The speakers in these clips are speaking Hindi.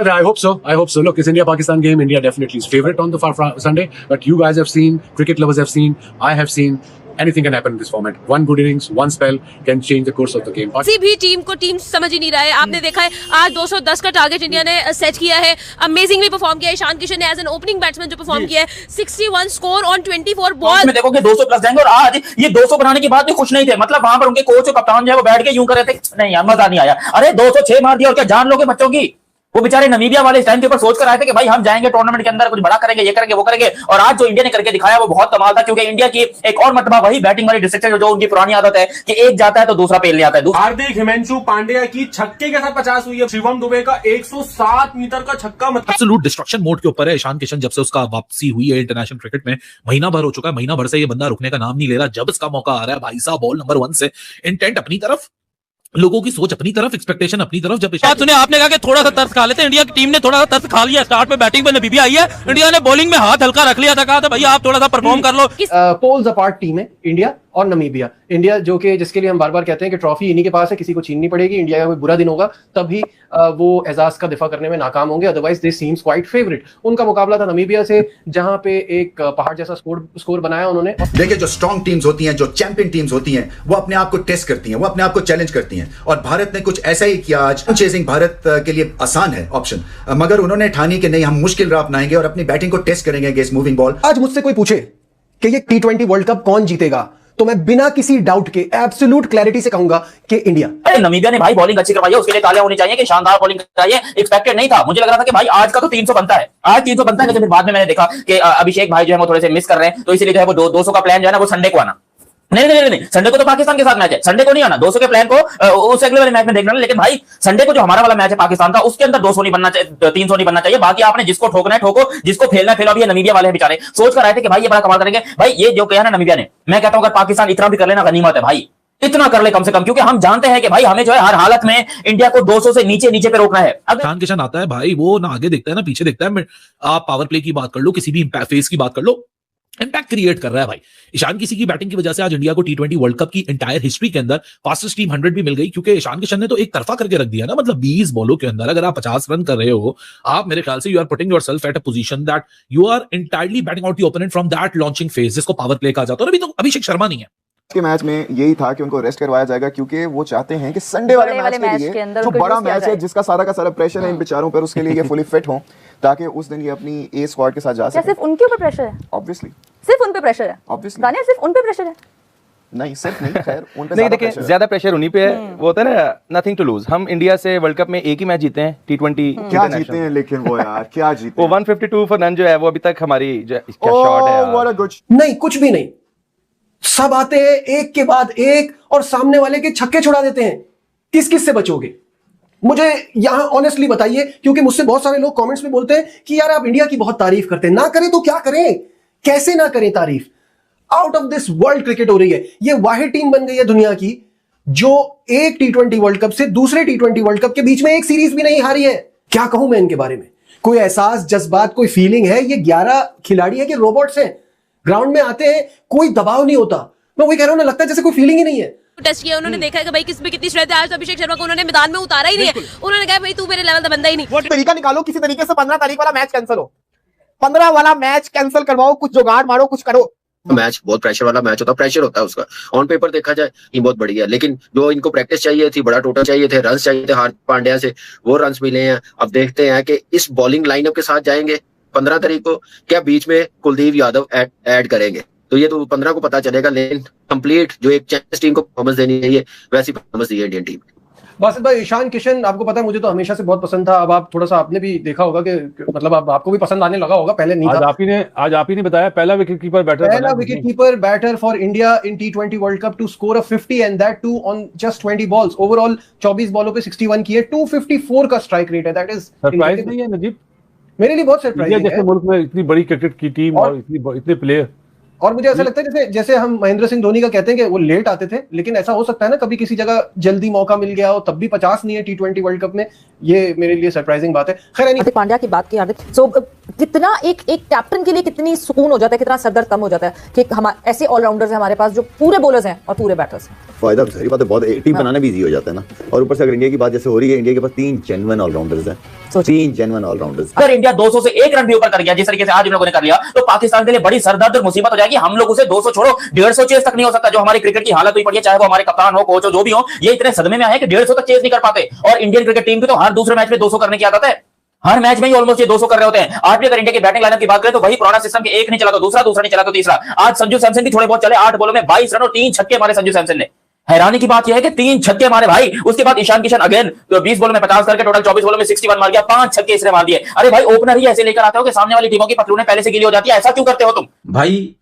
I hope so. I hope so. Look, it's India-Pakistan game. India definitely is favorite on the Sunday. But you guys have seen, cricket lovers have seen, I have seen. Anything can happen in this format. One good innings, one spell can change the course of the game. किसी भी टीम को टीम समझ ही नहीं रहा है। आपने देखा है आज 210 का टारगेट इंडिया ने सेट किया है। अमेजिंगली परफॉर्म किया है ईशान किशन ने एज एन ओपनिंग बैट्समैन जो परफॉर्म किया है। 61 स्कोर ऑन 24 बॉल में देखोगे 200 प्लस जाएंगे। और आज ये 200 बनाने के बाद भी खुश नहीं थे। मतलब वहां पर उनके कोच और कप्तान जो है वो बैठ के यूं कर रहे थे, नहीं यार मजा नहीं आया। अरे 206 मार दिया और क्या जान लोगे बच्चों की। वो बेचारे नमीबिया वाले इस टाइम के ऊपर सोच कर आए थे कि भाई हम जाएंगे टूर्नामेंट के अंदर कुछ बड़ा करेंगे, ये करेंगे वो करेंगे। और आज जो इंडिया ने करके दिखाया वो बहुत कमाल था, क्योंकि इंडिया की एक और मतलब वही बैटिंग वाली डिस्ट्रक्शन जो उनकी पुरानी आदत है कि एक जाता है तो दूसरा पेल ले आता है। हार्दिक हिमांशु पांड्या की छक्के के साथ 50 हुई है। शिवम दुबे का 107 मीटर का छक्का, मतलब एब्सोल्यूट डिस्ट्रक्शन मोड के ऊपर है ईशान किशन। जब से उसका वापसी हुई है इंटरनेशनल क्रिकेट में, महीना भर हो चुका है। महीना भर से ये बंदा रुकने का नाम नहीं ले रहा। जब इसका मौका आ रहा है भाई साहब, बॉल नंबर 1 से इंटेंट अपनी तरफ, लोगों की सोच अपनी तरफ, एक्सपेक्टेशन अपनी तरफ। जब बात सुने, आपने कहा कि थोड़ा सा तरस खा लेते हैं। इंडिया की टीम ने थोड़ा सा तरस खा लिया। स्टार्ट में बैटिंग पे नबीबी आई है, इंडिया ने बॉलिंग में हाथ हल्का रख लिया था। कहा था भैया आप थोड़ा सा परफॉर्म कर लो। पोल्स अपार्ट टीम है इंडिया और नमीबिया। इंडिया जो कि जिसके लिए हम बार बार कहते हैं कि ट्रॉफी इन्हीं के पास है, किसी को छीननी पड़ेगी। इंडिया का कोई बुरा दिन होगा तभी वो एजाज का दिफा करने में नाकाम होंगे, otherwise they seems quite favourite. उनका मुकाबला था नमीबिया से, जहां पे एक पहाड़ जैसा स्कोर बनाया उन्होंने। देखिए, जो स्ट्रॉन्ग टीम्स होती हैं, जो चैंपियन टीम्स होती हैं, वो अपने आप को टेस्ट करती हैं, वो अपने आप को चैलेंज करती हैं। और भारत ने कुछ ऐसा ही किया आज। चेजिंग भारत के लिए आसान है ऑप्शन, मगर उन्होंने ठानी कि नहीं, हम मुश्किल राह अपनाएंगे और अपनी बैटिंग को टेस्ट करेंगे अगेंस्ट मूविंग बॉल। आज मुझसे कोई पूछे कि ये T20 वर्ल्ड कप कौन जीतेगा, तो मैं बिना किसी डाउट के एब्सोल्यूट क्लैरिटी से कहूंगा कि इंडिया। नमीबिया ने भाई बॉलिंग अच्छी करवाई है, उसके लिए तालियां होनी चाहिए कि शानदार बॉलिंग कराई है। एक्सपेक्टेड नहीं था, मुझे लग रहा था कि भाई आज का तो 300 बनता है, आज 300 बनता है। लेकिन फिर बाद में मैंने देखा कि अभिषेक भाई जो है वो थोड़े से मिस कर रहे हैं, तो इसलिए जो है वो 200 का प्लान जो है ना वो संडे को आना। नहीं, संडे को तो पाकिस्तान के साथ मैच है, संडे को नहीं आना। 200 के प्लान को उस अगले वाले मैच में देखना। लेकिन भाई संडे को जो हमारा वाला मैच है पाकिस्तान का, उसके अंदर 200 नहीं बनना चाहिए, 300 नहीं बनना चाहिए। बाकी आपने जिसको ठोकना है ठोको, जिसको फेलना है फेलो। अभी नमीबिया वाले बेचारे सोच कर आए थे कि भाई ये बड़ा कमाल करेंगे। भाई ये जो किया ना नमीबिया ने, मैं कहता हूं अगर पाकिस्तान इतना भी कर लेना गनीमत है भाई, इतना कर ले कम से कम। क्योंकि हम जानते हैं कि भाई हमें जो है हर हालत में इंडिया को 200 से नीचे पे रोकना है। अगर ईशान किशन आता है भाई, वो ना आगे देखता है ना पीछे देखता है। आप पावर प्ले की बात कर लो, किसी भी फेस की बात कर लो, इंपैक्ट क्रिएट कर रहा है भाई ईशान किसी की बैटिंग की वजह से। आज इंडिया को T20 वर्ल्ड कप की एंटायर हिस्ट्री के अंदर फास्टेस्ट टीम 100 भी मिल गई, क्योंकि ईशान किशन ने तो एक तरफा करके रख दिया ना। मतलब 20 बॉलों के अंदर अगर आप 50 रन कर रहे हो, आप मेरे ख्याल से you are putting yourself at a position that you are entirely batting out the opponent from that launching phase, जिसको पावर प्ले कहा जाता है। और अभी तो अभिषेक शर्मा नहीं है के मैच में, यही था कि उनको रेस्ट करवाया जाएगा, क्योंकि वो चाहते हैं कि संडे वाले मैच के लिए जो बड़ा मैच है, जिसका सारा का सारा प्रेशर है इन बेचारों पर, उसके लिए ये फुली फिट हो, ताकि उस दिन ये अपनी ए स्क्वाड के साथ जा सके। सिर्फ उनके ऊपर प्रेशर है? ऑब्वियसली सिर्फ उन पे प्रेशर है? ऑब्वियसली दानिया सिर्फ उन पे प्रेशर है? नहीं, सिर्फ नहीं, खैर उन पे नहीं। देखिए ज्यादा प्रेशर उन्हीं पे है। वो होता है ना, नथिंग टू लूज। हम इंडिया से वर्ल्ड कप में एक ही मैच जीते हैं T20। क्या जीते हैं लेकिन वो यार क्या जीते वो 152 फॉर नन जो है वो अभी तक हमारी क्या शॉट है व्हाट अ गुड। नहीं, कुछ भी नहीं। सब आते हैं एक के बाद एक और सामने वाले के छक्के छुड़ा देते हैं। किस किस से बचोगे मुझे यहां ऑनेस्टली बताइए, क्योंकि मुझसे बहुत सारे लोग कमेंट्स में बोलते हैं कि यार आप इंडिया की बहुत तारीफ करते हैं। ना करें तो क्या करें, कैसे ना करें तारीफ। Out of this world cricket हो रही है। ये वाहिद टीम बन गई है दुनिया की जो एक T20 वर्ल्ड कप से दूसरे T20 वर्ल्ड कप के बीच में एक सीरीज भी नहीं हारी है। क्या कहूं मैं इनके बारे में, कोई एहसास, जज्बात, कोई फीलिंग है? ये 11 खिलाड़ी है कि रोबोट्स हैं? ग्राउंड में आते हैं, कोई दबाव नहीं होता। मैं वही कह रहा हूं ना, लगता है जैसे कोई फीलिंग ही नहीं है। टेस्ट किया उन्होंने, देखा है कि भाई किस में कितनी स्ट्रेंथ है। आज तो अभिषेक शर्मा को उन्होंने मैदान में उतारा ही नहीं है। उन्होंने कहा भाई तू मेरे लेवल का बंदा ही नहीं। वो तरीका निकालो किसी तरीके से, 15 तारीख वाला मैच कैंसिल हो, 15 वाला मैच कैंसिल करवाओ, कुछ जुगाड़ मारो, कुछ करो। मैच बहुत प्रेशर वाला मैच होता है, प्रेशर होता है उसका। ऑन पेपर देखा जाए ये बहुत बढ़िया है, लेकिन जो इनको प्रैक्टिस चाहिए थी, बड़ा टोटल चाहिए थे, रन चाहिए थे हार्दिक पांड्या से, वो रन मिले हैं। अब देखते हैं कि इस बॉलिंग लाइनअप के साथ जाएंगे 15 तारीख को, क्या बीच में कुलदीप यादव ऐड करेंगे, तो ये तो 15 को पता चलेगा। लेकिन कंप्लीट जो एक चैंपियंस टीम को परफॉर्मेंस देनी चाहिए, वैसी परफॉर्मेंस दी है इंडियन टीम। बासित भाई, ईशान किशन आपको पता है मुझे तो हमेशा से बहुत पसंद था। अब आप थोड़ा सा आपने भी देखा होगा कि मतलब आपको भी पसंद आने लगा होगा, पहले नहीं था। आज आप ही ने बताया पहला wicket keeper batter for India in T20 world cup to score a 50 and that too on just 20 balls. Overall 24 बॉलों पे 61 किए, 254 का स्ट्राइक रेट है। दैट इज सरप्राइज नहीं है नजीब? मेरे लिए बहुत सरप्राइजिंग है। जैसे मुल्क में इतनी बड़ी क्रिकेट की टीम और इतने प्लेयर। और मुझे ऐसा लगता है जैसे हम महेंद्र सिंह धोनी का कहते हैं कि वो लेट आते थे, लेकिन ऐसा हो सकता है ना कभी किसी जगह जल्दी मौका मिल गया हो, तब भी 50 नहीं है T20 वर्ल्ड कप में। ये मेरे लिए सरप्राइजिंग बात है। खैर हार्दिक पांड्या की बात की, हार्दिक सो कितना एक कैप्टन के लिए कितनी सुकून हो जाता है, कितना सरदर्द कम हो जाता है कि हम ऐसे ऑलराउंडर्स हैं हमारे पास जो पूरे बॉलर्स हैं और पूरे बैटर्स हैं। फायदा सारी बात है, बहुत टीम बनाना भी इजी हो जाता है ना। और ऊपर से अगर इंडिया की बात जैसे हो रही है, इंडिया के पास 3 जेन्युइन ऑलराउंडर्स हैं, 3 जेन्युइन ऑलराउंडर्स। अगर इंडिया 200 से 1 रन भी ऊपर कर गया जिस तरीके से आज इन लोगों ने कर लिया, तो पाकिस्तान के लिए बड़ी सरदर्द और मुसीबत हो जाएगी। हम लोग उसे 200 छोड़ो 150 चेस तक नहीं हो सकता। जो हमारी क्रिकेट की हालत हुई पड़ी है, चाहे वो हमारे कप्तान हो, कोच हो, जो भी हो, ये इतने सदमे में आए कि 150 तक चेस नहीं कर पाते। और इंडियन क्रिकेट टीम की तो हर दूसरे मैच में 200 करने की आदत है, हर मैच में ही ऑलमोस्ट ये 200 कर रहे होते हैं। आज भी अगर इंडिया की बैटिंग लाइनअप की बात करें तो वही पुराना सिस्टम के एक नहीं चला तो दूसरा, दूसरा नहीं चला तो तीसरा। आज संजू सैमसन की थोड़े बहुत चले, 8 बॉलों में 22 रन और 3 छक्के मारे संजू सैमसन ने। हैरानी की बात यह है कि 3 छक्के मारे भाई। उसके बाद ईशान किशन अगेन तो 20 बॉलों में 50 करके टोटल 24 बॉलों में 61 मार गया, 5 छक्के इसने मार दिए। अरे भाई ओपनर ही ऐसे लेकर आते हो कि सामने वाली टीमों की पतलूनें पहले से गीली हो जाती है, ऐसा क्यों करते हो तुम भाई?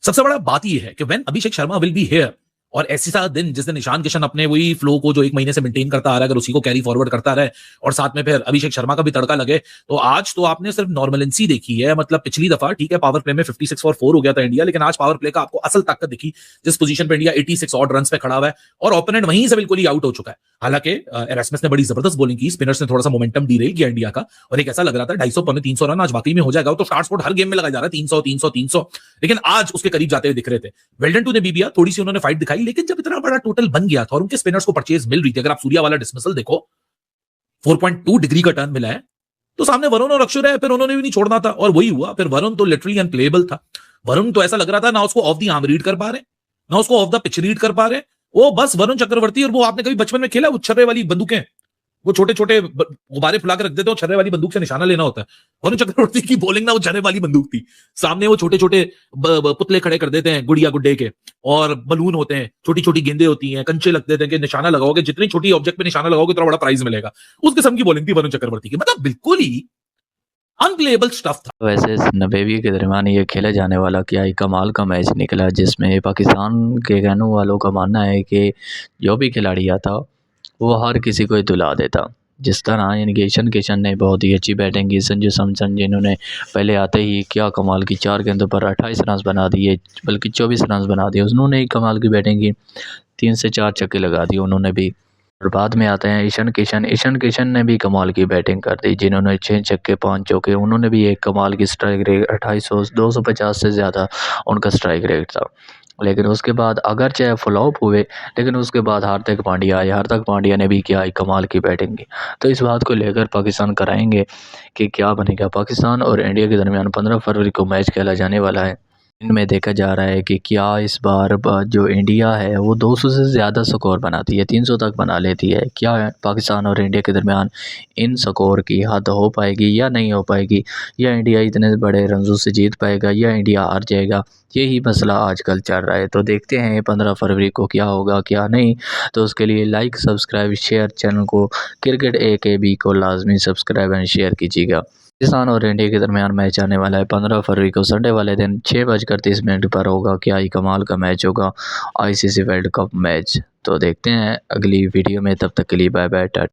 सबसे बड़ा बात यह है कि when Abhishek Sharma will be here, और ऐसी सा दिन जिस दिन ईशान किशन अपने वही फ्लो को जो 1 महीने से मेंटेन करता आ रहा है, अगर उसी को कैरी फॉरवर्ड करता रहे और साथ में फिर अभिषेक शर्मा का भी तड़का लगे, तो आज तो आपने सिर्फ नॉर्मलेंसी देखी है। मतलब पिछली दफा ठीक है पावर प्ले में 56 फॉर 4 हो गया था इंडिया, लेकिन आज पावर प्ले का आपको असल ताकत दिखी जिस पोजीशन पे इंडिया 86 ऑड रन पे खड़ा हुआ है और ओपोनेंट वहीं से बिल्कुल ही आउट हो चुका है। हालांकि एरास्मस ने बड़ी जबरदस्त बॉलिंग की, स्पिनर्स ने थोड़ा सा मोमेंटम डीरेल किया इंडिया का, और एक ऐसा लग रहा था 250 पौने 300 रन आज वाकई में हो जाएगा। तो स्टार्ट स्पॉट हर गेम में लगाया जा रहा है 300 300 300, लेकिन आज उसके करीब जाते हुए दिख रहे थे। वेल्डन टू ने भी थोड़ी सी उन्होंने फाइट दिखाई, लेकिन जब इतना बड़ा टोटल बन गया था और उनके स्पिनर्स को परचेज मिल रही थी, अगर आप सूर्या वाला डिसमिसल देखो 4.2 डिग्री का टर्न मिला है, तो सामने वरुण और अक्षर है, फिर उन्होंने भी नहीं छोड़ना था और वही हुआ। फिर वरुण तो लिटरली अनप्लेएबल था। वरुण तो ऐसा लग रहा था ना उसको ऑफ द आर्म रीड कर पा रहे, ना उसको ऑफ द पिच रीड कर पा रहे। वो बस वरुण चक्रवर्ती, और वो आपने कभी बचपन में खेला वो छर्रे वाली बंदूकें, वो छोटे छोटे गुब्बारे फुला के रख देते हो, छर्रे वाली बंदूक से निशाना लेना होता है। वरुण चक्रवर्ती की बॉलिंग ना वो छर्रे वाली बंदूक थी। सामने वो छोटे छोटे पुतले खड़े कर देते हैं गुड़िया गुड्डे के, और बलून होते हैं, छोटी छोटी गेंदे होती हैं, कंचे लग देते हैं कि निशाना लगाओगे, जितनी छोटी ऑब्जेक्ट पे निशाना लगाओगे उतना बड़ा प्राइज मिलेगा। उस किस्म की बॉलिंग थी वरुण चक्रवर्ती की, मतलब बिल्कुल ही अनप्लेएबल स्टफ था। वैसे इस 90वीं के दरमियान ये खेला जाने वाला क्या ही कमाल का मैच निकला, जिसमें पाकिस्तान के कहने वालों का मानना है कि जो भी खिलाड़ी आता वो हर किसी को ही दुला देता। जिस तरह यानी कि ईशान किशन ने बहुत ही अच्छी बैटिंग की, संजू सैमसन जिन्होंने पहले आते ही क्या कमाल की 4 गेंदों पर 28 रन बना दिए, बल्कि 24 रन बना दिए। उन्होंने ही कमाल की बैटिंग की, 3 से 4 छक्के लगा दिए उन्होंने भी। और बाद में आते हैं ईशान किशन। ईशान किशन ने भी कमाल की बैटिंग कर दी, जिन्होंने 6 छक्के 5 चौके, उन्होंने भी एक कमाल की स्ट्राइक रेट 2800 250 से ज़्यादा उनका स्ट्राइक रेट था। लेकिन उसके बाद अगर चाहे फ्लॉप हुए, लेकिन उसके बाद हार्दिक पांड्या आए। हार्दिक पांड्या ने भी क्या कमाल की बैटिंग की। तो इस बात को लेकर पाकिस्तान कराएंगे कि क्या बनेगा। पाकिस्तान और इंडिया के दरमियान 15 फरवरी को मैच खेला जाने वाला है। इनमें देखा जा रहा है कि क्या इस बार जो इंडिया है वो 200 से ज़्यादा स्कोर बनाती है, 300 तक बना लेती है। क्या पाकिस्तान और इंडिया के दरमियान इन स्कोर की हद हो पाएगी या नहीं हो पाएगी, या इंडिया इतने बड़े रनों से जीत पाएगा या इंडिया हार जाएगा, यही मसला आजकल चल रहा है। तो देखते हैं 15 फरवरी को क्या होगा क्या नहीं। तो उसके लिए लाइक सब्सक्राइब शेयर चैनल को क्रिकेट AKB को लाजमी सब्सक्राइब एंड शेयर कीजिएगा। पाकिस्तान और इंडिया के दरमियान मैच आने वाला है 15 फरवरी को संडे वाले दिन 6:30 पर होगा। क्या ही कमाल का मैच होगा, ICC वर्ल्ड कप मैच। तो देखते हैं अगली वीडियो में, तब तक के लिए बाय बाय टाटा।